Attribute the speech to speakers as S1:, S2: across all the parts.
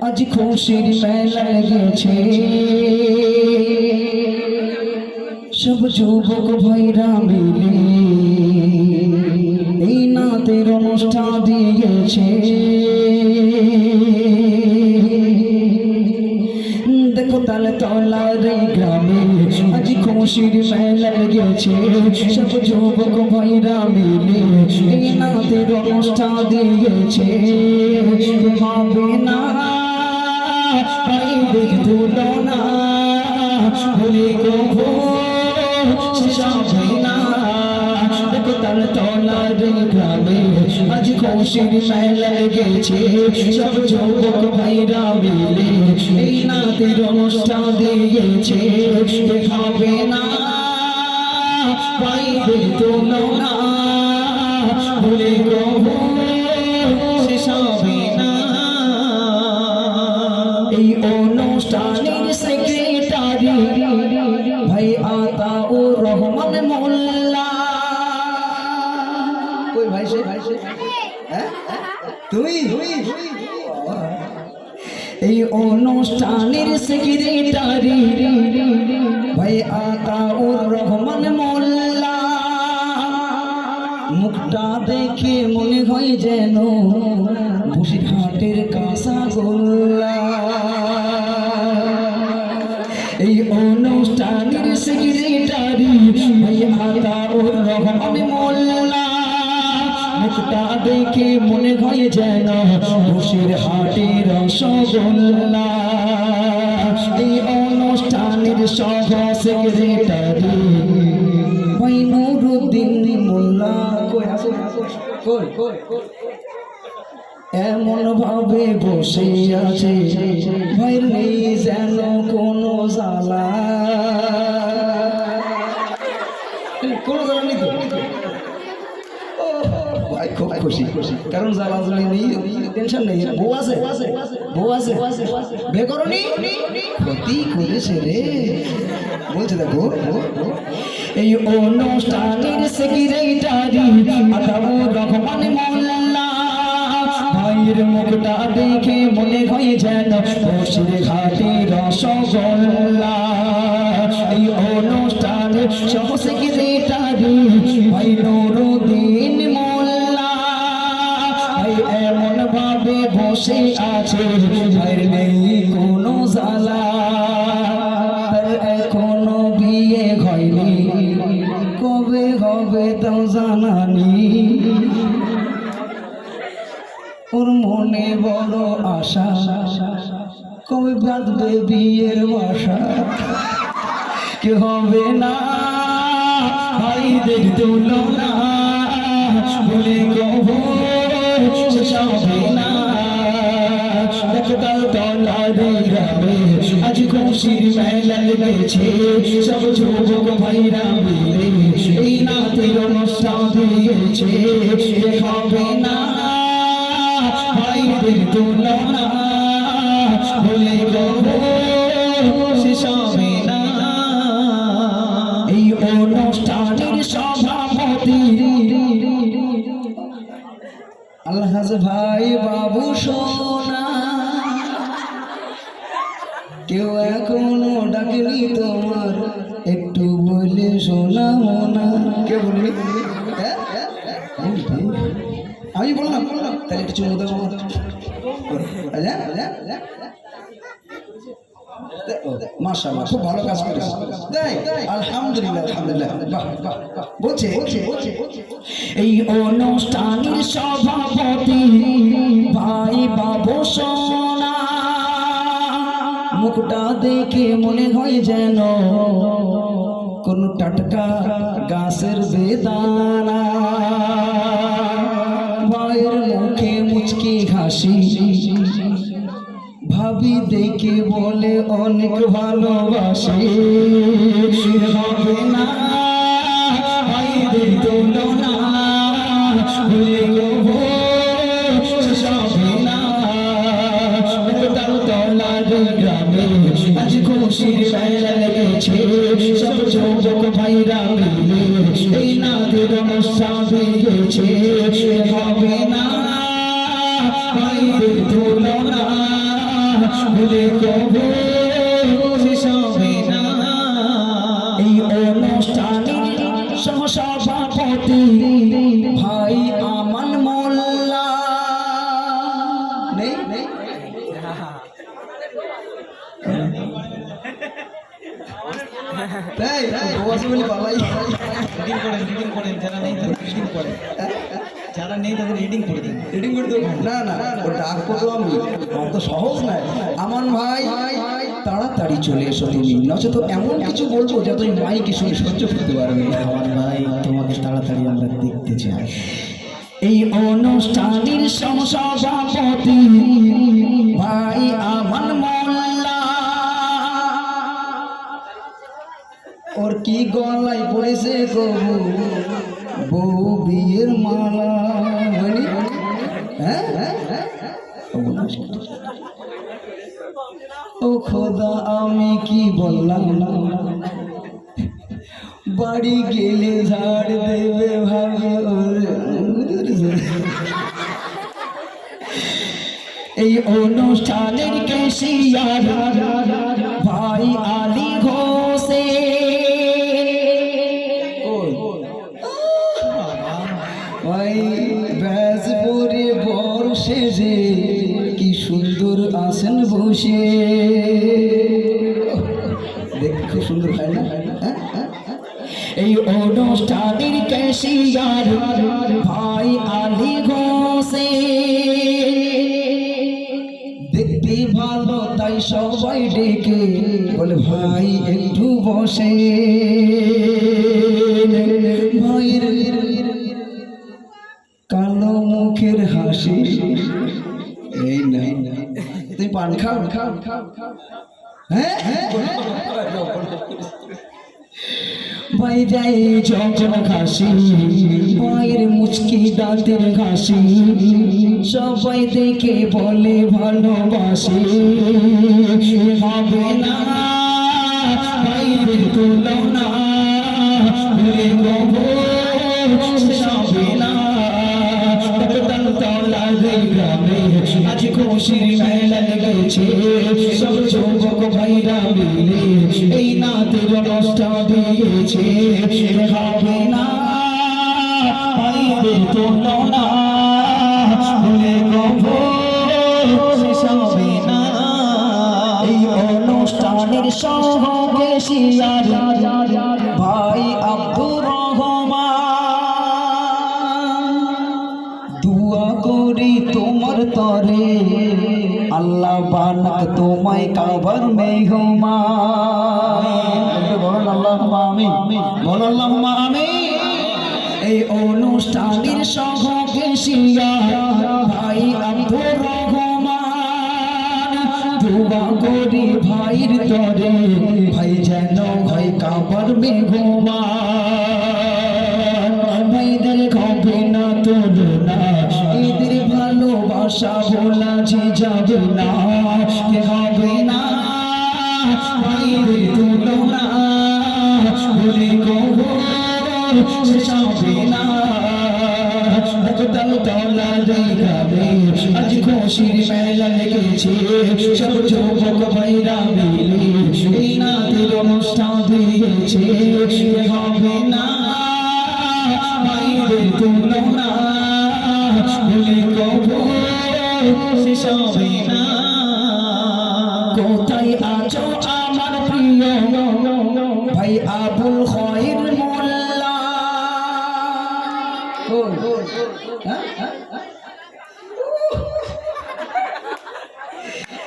S1: আজ খুশির মেলা লেগেছে, সব যুবক ভাইরা মিলে এই নাতের অনুষ্ঠান দিয়েছে। দেখো তালে তলার গ্রামে আজ খুশির মেলা লেগেছে, সব যুবক ভাইরা মিলে এই নাতের অনুষ্ঠান দিয়েছে। হবে না পাইবে তুলনা, ভুলে গো শেষ হবে না। দেখো তালে তলার গ্রামে আজ খুশির মেলা লেগেছে, সব যুবক ভাইরা মিলে এই নাতের অনুষ্ঠান দিয়েছে। হবে না পাইবে তুলনা, ভুলে গো শেষ হবে না। এই অনুষ্ঠানের সেক্রেটারি ভাই আতাউর রহমান মোল্লা। কই ভাই সে হ্যাঁ তুমি এই অনুষ্ঠানের সেক্রেটারি ভাই আতাউর রহমান মোল্লা। মুখটা দেখে মনে হয় যেন বসিরহাটের কাঁচাগোল্লা। এই অনুষ্ঠানের সেক্রেটারি ভাই আতাউর রহমান মোল্লা। মুখটা দেখে মনে হয় যেন বসিরহাটের রসগোল্লা। এই অনুষ্ঠানের সহ সেক্রেটারি ভাই নুরুদ্দিন মোল্লা। এমন ভাবে বসে আছে ভাই নেই যেন কোনো জ্বালা, কোনো জ্বালা নেই তো ভাই। খুব খুশি কারণ জ্বালাজ্বালি নেই, টেনশন নেই। বউ আছে, বউ আছে, বিয়ে করনি, ক্ষতি করেছে রে বলছে। দেখো এই অনুষ্ঠানের সেক্রেটারি আতাউর রহমান মোল্লা। ভাইয়ের মুখটা দেখে মনে হয় যেন বসিরহাটের রসগোল্লা। এই অনুষ্ঠানের সহ সেক্রেটারি ভাই নুরুদ্দিন মোল্লা। ভাই এমন ভাবে বসে আছে ভাইয়ের নেই কোনো জ্বালা। এখনো বিয়ে হয়নি, কবে হবে তাও জানানি। ওর মনে বড় আশা, কবে বাঁধবে বিয়ের বাসা। কে হবে না ভাইদের তুলনা, বলে গো শেষ হবে না। দেখো তলার গ্রামে আজ খুশির মেলা লেগেছে, সব যুবক ভাইরা মিলে এই নাতের অনুষ্ঠান দিয়েছে। হবে না ভাইদের তুলনা, বলে গো শেষ হবে না। এই অনুষ্ঠানের সভাপতি আলহাজ ভাই বাবু সোনা। কেউ এখনো ডাকেনি তোমার, একটু বলে শোনাও না। কে বলবি? আমি বললাম তাহলে একটু চুমু দেবো। মাশাআল্লাহ খুব ভালো কাজ করেছে। আলহামদুলিল্লাহ আলহামদুলিল্লাহ। বলছে এই অনুষ্ঠানের সভাপতি ভাই বাবু সোনা। মুখটা দেখে মনে হয় যেন কোন টাটকা গাছের বেদানা। ভাইয়ের মুখে মুচকি হাসি, ভাবি দেখে বলে অনেক ভালোবাসে। হবে না ভাইদের তুলনা, ভুলে গো শেষ হবে না। তলার গ্রামে আজ খুশির মেলা লেগেছে, সব যুবক ভাইরা মিলে এই নাতের অনুষ্ঠান দিয়েছে। হবে না ভাইদের তুলনা ভুলে কবু শেষ হবে না। এই অনুষ্ঠানের সহসভাপতি ভাই আমান মোল্লা নেই যারা নেই তাদের রিডিং করে দিন। রিডিং করে দেবো না না ও ডাক করবো আমি, আমার তো সহজ নয়। আমান ভাই তাড়াতাড়ি চলে এসো তুমি, নচেত এমন কিছু বলবো যা তুমি মাইকে শুনে সহ্য করতে পারবে না। আমান ভাই তোমাকে তাড়াতাড়ি আমরা দেখতে চাই। এই অনুষ্ঠানের সহসভাপতি ভাই আমান মোল্লা, ওর কি গলায় পড়েছে গবু বউ বিয়ের মালা। ও খোদা আমি কি বললাম, বাড়ি গেলে ঝাড় দেবে ভাবে ওর। এই অনুষ্ঠানের কেশিয়ার ভাই আলী ঘোষে, ভাই ব্যাস পরে বর সেজে কি সুন্দর আসেন বসে, দেখ খুব সুন্দর হয় না। এই অনুষ্ঠানের কেশিয়ার ভাই আলী ঘোষে, দেখতে ভালো তাই সবাই ডেকে বলে ভাই একটু বসে। ভাইয়ের কালো মুখের হাসি, এই নাই তুমি পান খাও খাও খাও হ্যাঁ ভাই যাই যখন হাসি, ভাইয়ের মুচকি দাঁতের ঘাসি, সবাই দেখে বলে ভালোবাসি। হবে না ভাইয়ের তুলনা ভুলে কবু শেষ হবে না। গ্রামে আজ খুশির মেলা লেগেছে, সব যুবক ভাইরা মিলে এই নাতের অনুষ্ঠান দিয়েছে। হবে না ভাইদের তুলনা ভুলে কবু শেষ হবে না। এই অনুষ্ঠানের সহবেশিয়ার ভাই আব্দুর রহমান, দুয়া করি তোমার তরে আল্লাহ বানাক তোমায় কাবার মেহমান। বলুন আল্লাহুম্মা আমিন, বলুন আল্লাহুম্মা আমিন। এই অনুষ্ঠানের সহবেশিয়ার ভাই আব্দুর রহমান, দুয়া করি ভাইয়ের তরে ভাই যেন হয় কাবার মেহমান। ভাইদের হবে না তুলনা, এদের ভালোবাসা বলা যে যাবে না। হবে না ভাইদের তুলনা ভুলে কবু শেষ হবে না। আজ খুশির মেলা লেগেছে, সব যুবক ভাইরা মিলে এই নাতের অনুষ্ঠান দিয়েছে। হবে না ভাইদের তুলনা ভুলে কবু শেষ হবে না। কোথায় আছো আমার প্রিয় ভাই আবুল খয়ের মোল্লা,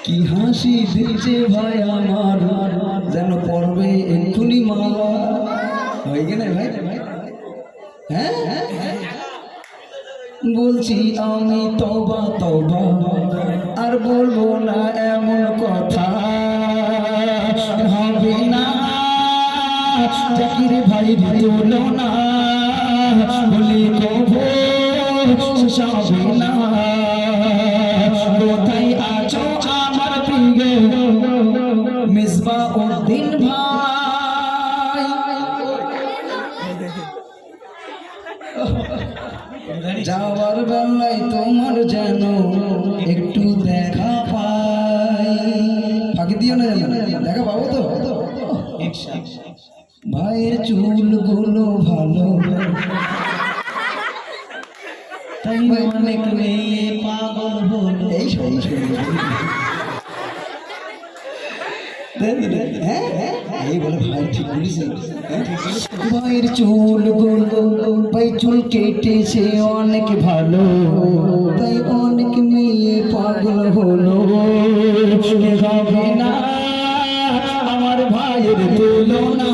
S1: কি হাসি দিচ্ছে ভাই আমার, যেন পড়বে এক্ষুনি মালা। হয়ে গেলে ভাই হ্যাঁ বলছি আমি তওবা তওবা, আর বলবো না এমন কথা। হবে না জাকির ভাই তুলনা বলি কবু শেষ হবে না। কোথায় আছো আমার প্রিয় মিসবাউদ্দিন ভাই, যাওয়ার বেলায় তোমার যেন
S2: এই বলে ভাই ঠিক বলিস ভাইয়ের চুল গোল ভাই চুল কেটেছে অনেক ভালো তাই অনেক মেয়ে পাগল হলো
S1: হবে না আমার ভাইয়ের তুলনা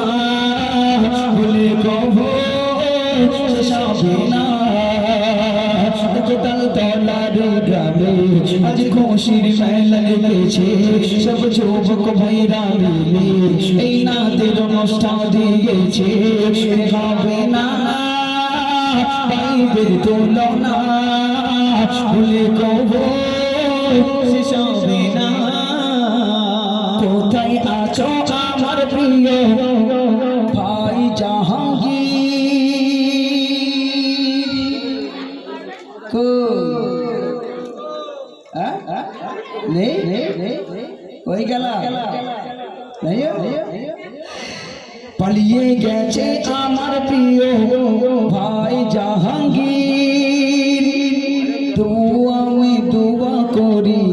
S1: বলে কবো হবে না কোথাও তলার গ্রামে আজ খুশির মেলা লেগেছে সব যুবক ভাইরা মিলে এই নাতের অনুষ্ঠান দিয়েছে হবে না ভাইদের তুলনা বলে কবো শেষ হবে না কোথায় আছো আমার প্রিয়
S2: ভাই জাহাঙ্গীর নেই ওই গেলা
S1: পালিয়ে গেছে আমার প্রিয়
S2: ভাই জাহাঙ্গীর তো আমি দোয়া করি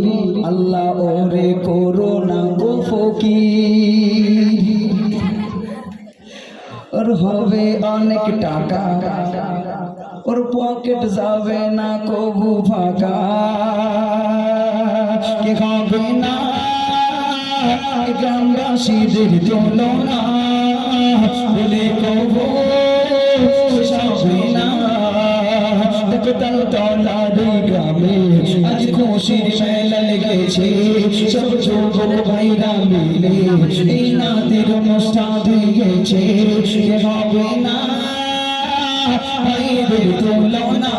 S2: আল্লাহ ওরে করোনা গো ফকির ওর হবে অনেক টাকা ওর পকেট যাবে না কবু ফাঁকা
S1: কে হবে না গ্রামবাসীদের তুলনা বলে কবো হবে না কোথাও তলার গ্রামে আজ খুশির মেলা লেগেছে সব যুবক ভাইরা মিলে এই নাতের অনুষ্ঠান দিয়েছে হবে না ভাইদের তুলনা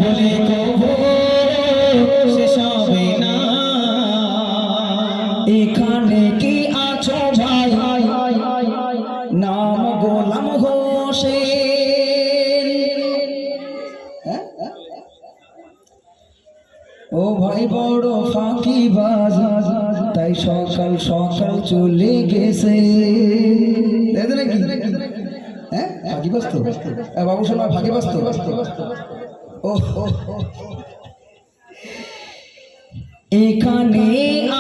S1: বলে কবো শেষ হবে না
S2: এখানে কি আছো ভাই নাম গোলাম হোসেন ও ভাই বড় ফাঁকিবাজ তাই সকাল সকাল চলে গেছে হ্যাঁ ফাঁকিবাজ তো বাবু শোনা ফাঁকিবাজ তো ও এখানে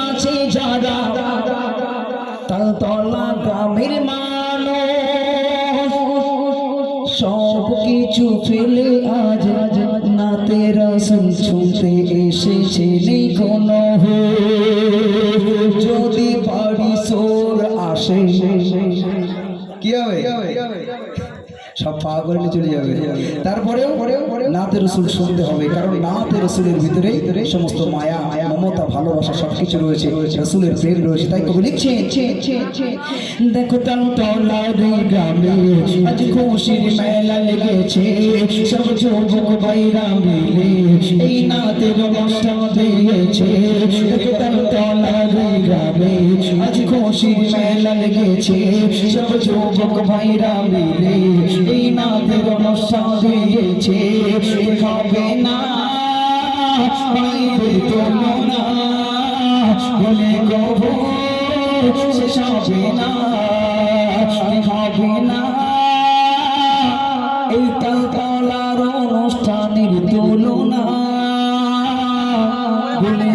S2: আছে যারা তালতলা গ্রামের মানুষ সব কিছু ফেলে আজ নাতে রাসূল শুনতে এসেছে নেই কোনো যদি বাড়ি সোর আসে কি হবে সব পাগল চলে যাবে তারপরেও নাতে রাসূল শুনতে হবে কারণ নাতে রাসূলের ভিতরে সমস্ত মায়া মমতা ভালোবাসা সবকিছু রয়েছে রাসূলের প্রেম রয়েছে তাই কবি লিখছে
S1: দেখো তালতলার গ্রামে আজ খুশির মেলা লেগেছে সব যুবক ভাইরা মিলে এই নাতের অনুষ্ঠান দিয়েছে দেখো তালতলার গ্রামে আজ খুশির মেলা লেগেছে সব যুবক ভাইরা মিলে এই নাতের অনুষ্ঠান দিয়েছে হবে না ভাইদের তুলনা বলে কবো শেষ হবে না হবে না
S2: এই তালতলার অনুষ্ঠানের তুলনা বলে